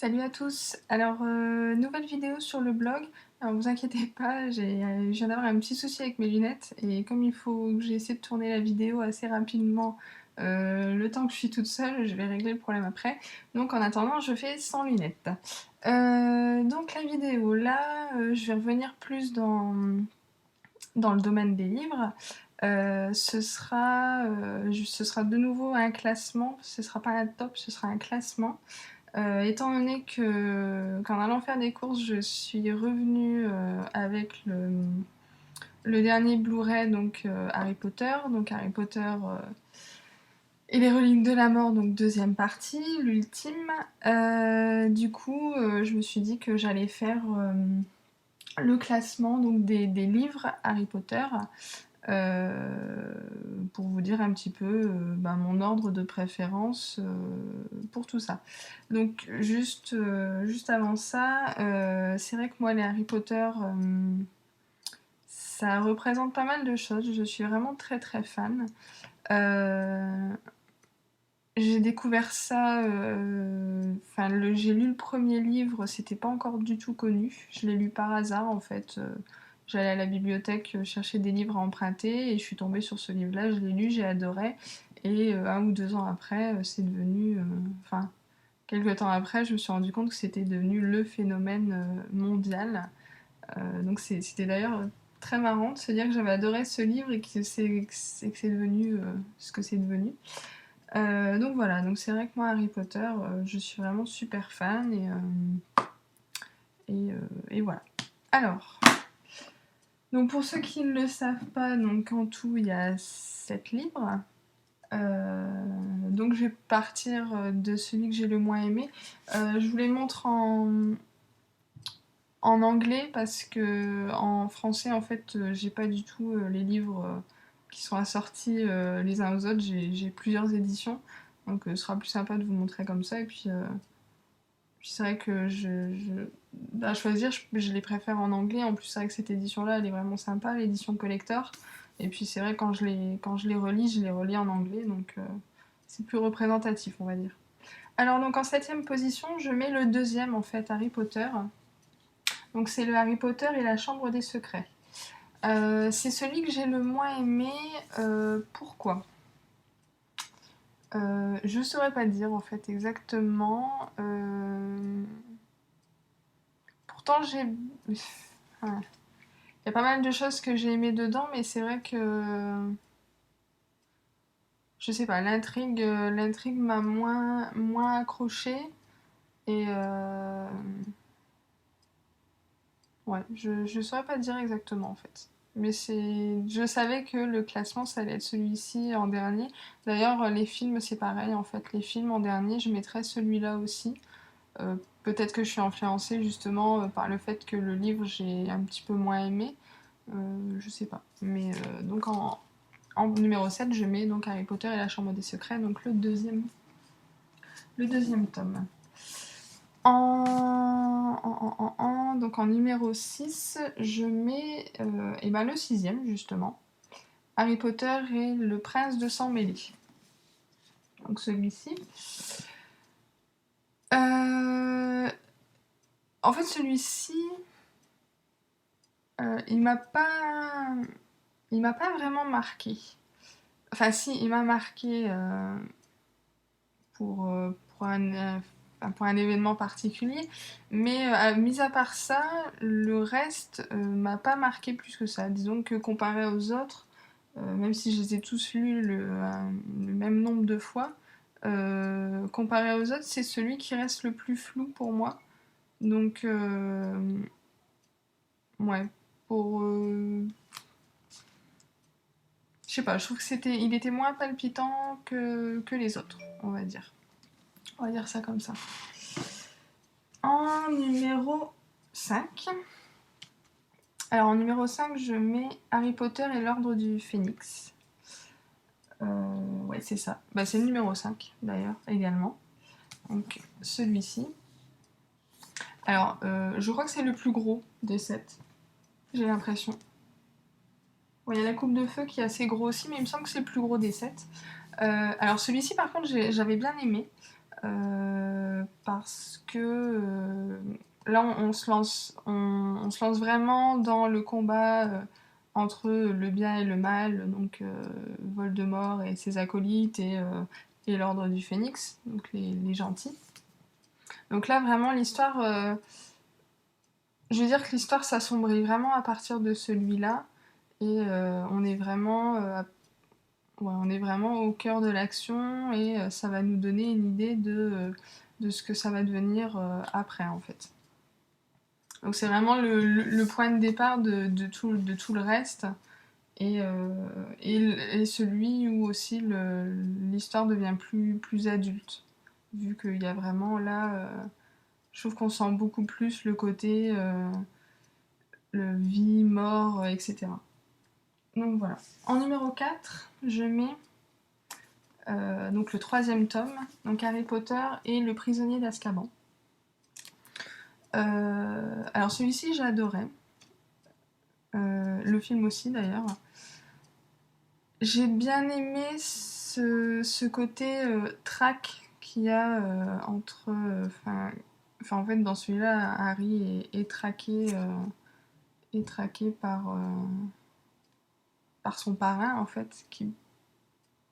Salut à tous. Alors, nouvelle vidéo sur le blog. Alors, vous inquiétez pas, je viens d'avoir un petit souci avec mes lunettes et comme il faut que j'essaie de tourner la vidéo assez rapidement, le temps que je suis toute seule, je vais régler le problème après. Donc, en attendant, je fais sans lunettes. Donc, la vidéo, là, je vais revenir plus dans le domaine des livres. Ce sera de nouveau un classement, ce sera pas un top, ce sera un classement. Étant donné qu'en allant faire des courses, je suis revenue avec le dernier Blu-ray, donc Harry Potter et les reliques de la mort, donc deuxième partie, l'ultime. Du coup, je me suis dit que j'allais faire le classement donc des livres Harry Potter. Euh, pour vous dire un petit peu mon ordre de préférence pour tout ça. Donc juste avant ça, c'est vrai que moi les Harry Potter, ça représente pas mal de choses. Je suis vraiment très très fan. Euh, j'ai découvert ça, j'ai lu le premier livre, c'était pas encore du tout connu. Je l'ai lu par hasard en fait. J'allais à la bibliothèque chercher des livres à emprunter et je suis tombée sur ce livre-là, je l'ai lu, j'ai adoré. Et 1 ou 2 ans après, c'est devenu. Enfin, quelques temps après, je me suis rendu compte que c'était devenu le phénomène mondial. Donc c'était d'ailleurs très marrant de se dire que j'avais adoré ce livre et que c'est devenu ce que c'est devenu. Donc voilà, donc c'est vrai que moi Harry Potter, je suis vraiment super fan et voilà. Alors, donc pour ceux qui ne le savent pas, donc en tout il y a 7 livres. Donc je vais partir de celui que j'ai le moins aimé. Je vous les montre en anglais parce que en français en fait j'ai pas du tout les livres qui sont assortis les uns aux autres. J'ai plusieurs éditions, donc ce sera plus sympa de vous montrer comme ça. Et puis c'est vrai que à choisir, je les préfère en anglais. En plus, c'est vrai que cette édition-là, elle est vraiment sympa, l'édition collector. Et puis c'est vrai, quand je je les relis en anglais, donc c'est plus représentatif, on va dire. Alors donc en septième position, je mets le deuxième, en fait, Harry Potter. Donc c'est le Harry Potter et la Chambre des Secrets. C'est celui que j'ai le moins aimé. Pourquoi Je saurais pas dire en fait exactement. Pourtant j'ai... Ouais. Il y a pas mal de choses que j'ai aimées dedans, mais c'est vrai que je sais pas, l'intrigue m'a moins accrochée et ouais, je saurais pas dire exactement en fait. Mais je savais que le classement ça allait être celui-ci en dernier. D'ailleurs, les films c'est pareil en fait. Les films en dernier, je mettrais celui-là aussi. Peut-être que je suis influencée justement par le fait que le livre j'ai un petit peu moins aimé. Je sais pas. Mais donc en numéro 7, je mets donc Harry Potter et la Chambre des Secrets, donc le deuxième tome. Donc en numéro 6, je mets le sixième justement. Harry Potter et le prince de sang mêlé. Donc celui-ci. En fait celui-ci, il m'a pas vraiment marqué. Enfin si, il m'a marqué pour un événement particulier. Mais mis à part ça, le reste m'a pas marqué plus que ça. Disons que comparé aux autres, même si je les ai tous lus le même nombre de fois, comparé aux autres, c'est celui qui reste le plus flou pour moi. Donc, ouais, pour... je sais pas, je trouve que il était moins palpitant que les autres, on va dire. On va dire ça comme ça. En numéro 5. Alors en numéro 5, je mets Harry Potter et l'Ordre du Phénix. Ouais, c'est ça. Bah, c'est le numéro 5, d'ailleurs, également. Donc celui-ci. Alors, je crois que c'est le plus gros des 7. J'ai l'impression. Ouais, il y a la coupe de feu qui est assez gros aussi, mais il me semble que c'est le plus gros des 7. Alors celui-ci, par contre, j'avais bien aimé. parce que là on se lance vraiment dans le combat entre le bien et le mal, donc Voldemort et ses acolytes et l'Ordre du Phénix, donc les gentils. Donc là vraiment l'histoire, je veux dire que l'histoire s'assombrit vraiment à partir de celui-là et on est vraiment au cœur de l'action et ça va nous donner une idée de ce que ça va devenir après en fait. Donc c'est vraiment le point de départ de tout le reste et celui où aussi l'histoire devient plus adulte. Vu qu'il y a vraiment là, je trouve qu'on sent beaucoup plus le côté le vie, mort, etc. Donc voilà. En numéro 4, je mets donc le troisième tome, donc Harry Potter et le prisonnier d'Azkaban. Alors celui-ci j'ai adoré, le film aussi d'ailleurs. J'ai bien aimé ce côté track qu'il y a entre... en fait dans celui-là Harry est traqué par son parrain en fait qui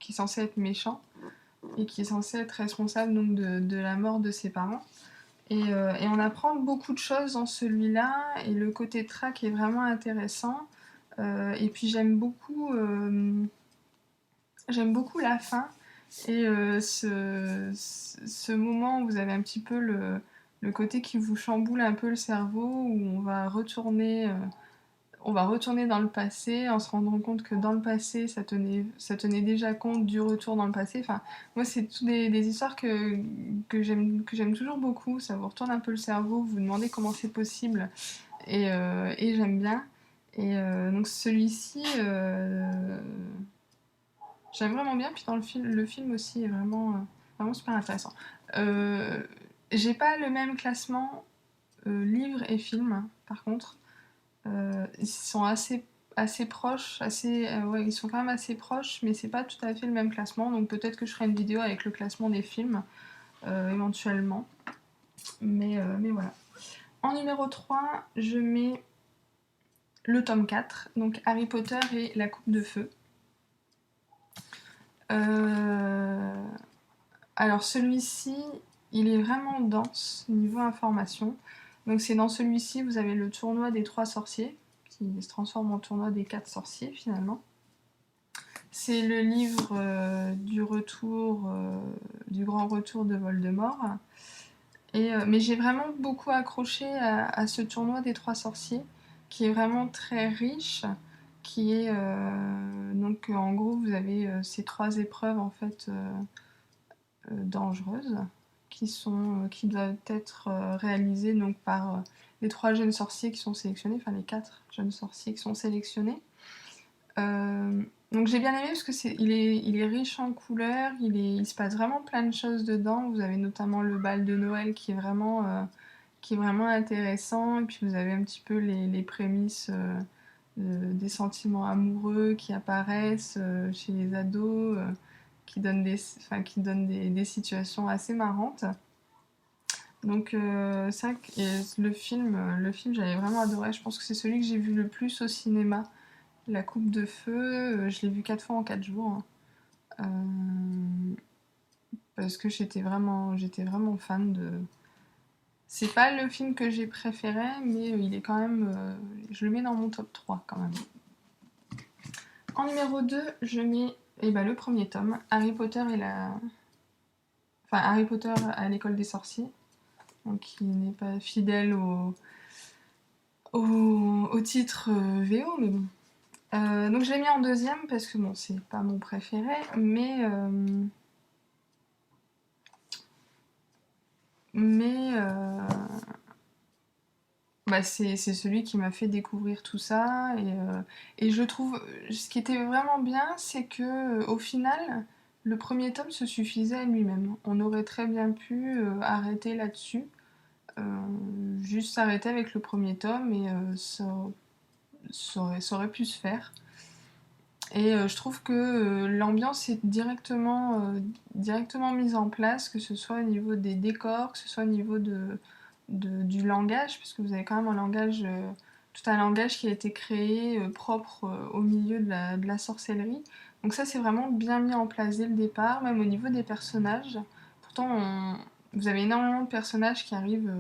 est censé être méchant et qui est censé être responsable donc de la mort de ses parents. Et on apprend beaucoup de choses dans celui-là, et le côté track est vraiment intéressant. Et puis j'aime beaucoup la fin, et ce moment où vous avez un petit peu le côté qui vous chamboule un peu le cerveau, où on va retourner dans le passé en se rendant compte que dans le passé, ça tenait déjà compte du retour dans le passé. Enfin, moi, c'est toutes des histoires que j'aime toujours beaucoup. Ça vous retourne un peu le cerveau, vous vous demandez comment c'est possible. Et j'aime bien. Et donc celui-ci, j'aime vraiment bien. Puis dans le film aussi est vraiment super intéressant. Euh, j'ai pas le même classement livre et film, par contre. Ils sont assez proches, ouais, ils sont quand même assez proches, mais c'est pas tout à fait le même classement. Donc peut-être que je ferai une vidéo avec le classement des films, éventuellement. Mais voilà. En numéro 3, je mets le tome 4, donc Harry Potter et la Coupe de Feu. Alors celui-ci, il est vraiment dense niveau information. Donc c'est dans celui-ci, vous avez le tournoi des 3 sorciers, qui se transforme en tournoi des 4 sorciers finalement. C'est le livre du grand retour de Voldemort. Mais j'ai vraiment beaucoup accroché à ce tournoi des 3 sorciers, qui est vraiment très riche, qui est donc en gros vous avez ces 3 épreuves en fait dangereuses qui doivent être réalisées donc par les 3 jeunes sorciers qui sont sélectionnés, enfin les 4 jeunes sorciers qui sont sélectionnés. Donc j'ai bien aimé parce que il est riche en couleurs, il se passe vraiment plein de choses dedans. Vous avez notamment le bal de Noël qui est vraiment intéressant, et puis vous avez un petit peu les prémices des sentiments amoureux qui apparaissent chez les ados, qui donnent des situations assez marrantes. Donc c'est vrai que le film j'avais vraiment adoré. Je pense que c'est celui que j'ai vu le plus au cinéma. La Coupe de Feu, je l'ai vu 4 fois en 4 jours. Parce que j'étais vraiment fan de... C'est pas le film que j'ai préféré, mais il est quand même... je le mets dans mon top 3 quand même. En numéro 2, je mets le premier tome, Harry Potter Harry Potter à l'école des sorciers. Donc qui n'est pas fidèle au titre VO, mais bon. Donc je l'ai mis en deuxième parce que bon, c'est pas mon préféré, mais c'est celui qui m'a fait découvrir tout ça, et je trouve ce qui était vraiment bien, c'est que au final le premier tome se suffisait à lui-même. On aurait très bien pu arrêter là-dessus, juste s'arrêter avec le premier tome, et ça aurait pu se faire. Et je trouve que l'ambiance est directement mise en place, que ce soit au niveau des décors, que ce soit au niveau du langage, puisque vous avez quand même tout un langage qui a été créé propre au milieu de la sorcellerie. Donc ça, c'est vraiment bien mis en place dès le départ, même au niveau des personnages. Pourtant, vous avez énormément de personnages qui arrivent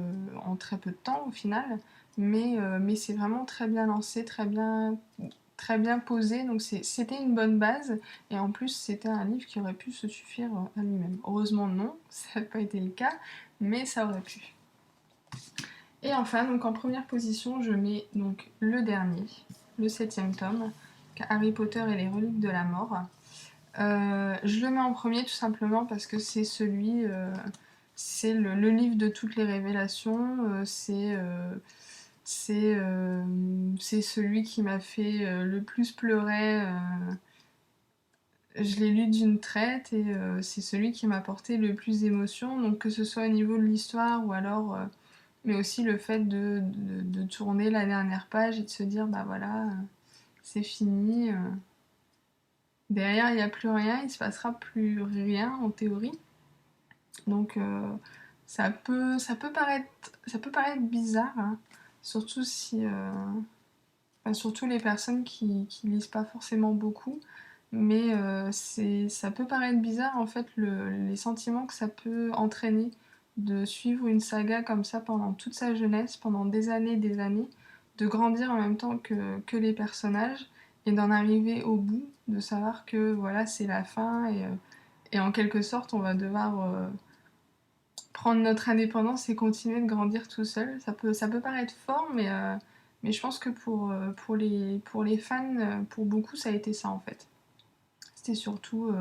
en très peu de temps au final, mais c'est vraiment très bien lancé, très bien posé, donc c'était une bonne base, et en plus c'était un livre qui aurait pu se suffire à lui-même. Heureusement non, ça n'a pas été le cas, mais ça aurait pu. Et enfin, donc en première position, je mets donc le dernier, le 7e tome, Harry Potter et les reliques de la mort. Je le mets en premier tout simplement parce que c'est le livre de toutes les révélations, c'est celui qui m'a fait le plus pleurer. Je l'ai lu d'une traite et c'est celui qui m'a apporté le plus d'émotion. Donc que ce soit au niveau de l'histoire ou alors, mais aussi le fait de tourner la dernière page et de se dire bah voilà, c'est fini. Derrière il n'y a plus rien, il se passera plus rien en théorie. Donc ça peut paraître bizarre, hein, surtout si enfin, surtout les personnes qui lisent pas forcément beaucoup, mais ça peut paraître bizarre en fait les sentiments que ça peut entraîner de suivre une saga comme ça pendant toute sa jeunesse, pendant des années, de grandir en même temps que les personnages et d'en arriver au bout, de savoir que voilà c'est la fin et en quelque sorte on va devoir prendre notre indépendance et continuer de grandir tout seul. Ça peut paraître fort, mais je pense que pour les fans, pour beaucoup, ça a été ça en fait. C'était surtout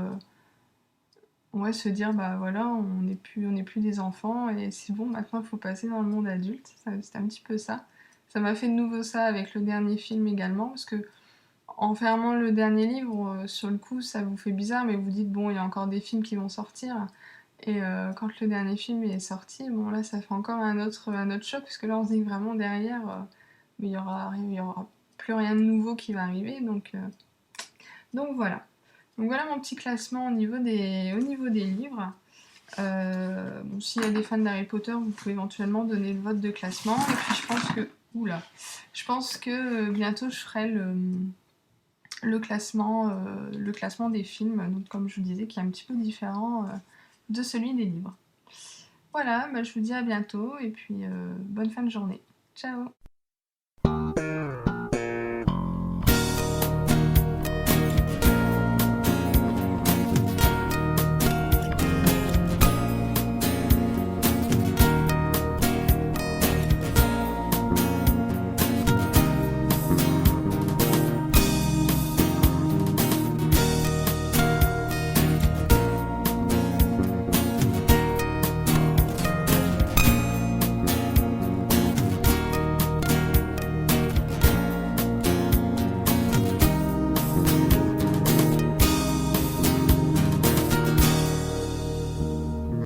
ouais, se dire, bah voilà, on n'est plus des enfants et c'est bon, maintenant il faut passer dans le monde adulte. C'était un petit peu ça. Ça m'a fait de nouveau ça avec le dernier film également, parce que en fermant le dernier livre, sur le coup, ça vous fait bizarre, mais vous dites, bon, il y a encore des films qui vont sortir. Et quand le dernier film est sorti, bon là ça fait encore un autre choc, parce que là on se dit que vraiment derrière, mais il y aura plus rien de nouveau qui va arriver, donc voilà. Donc voilà mon petit classement au niveau des livres. Bon, s'il y a des fans d'Harry Potter, vous pouvez éventuellement donner le vote de classement. Et puis je pense que, oula, je pense que bientôt je ferai le classement des films, donc comme je vous disais, qui est un petit peu différent de celui des livres. Voilà, bah, je vous dis à bientôt et puis bonne fin de journée. Ciao!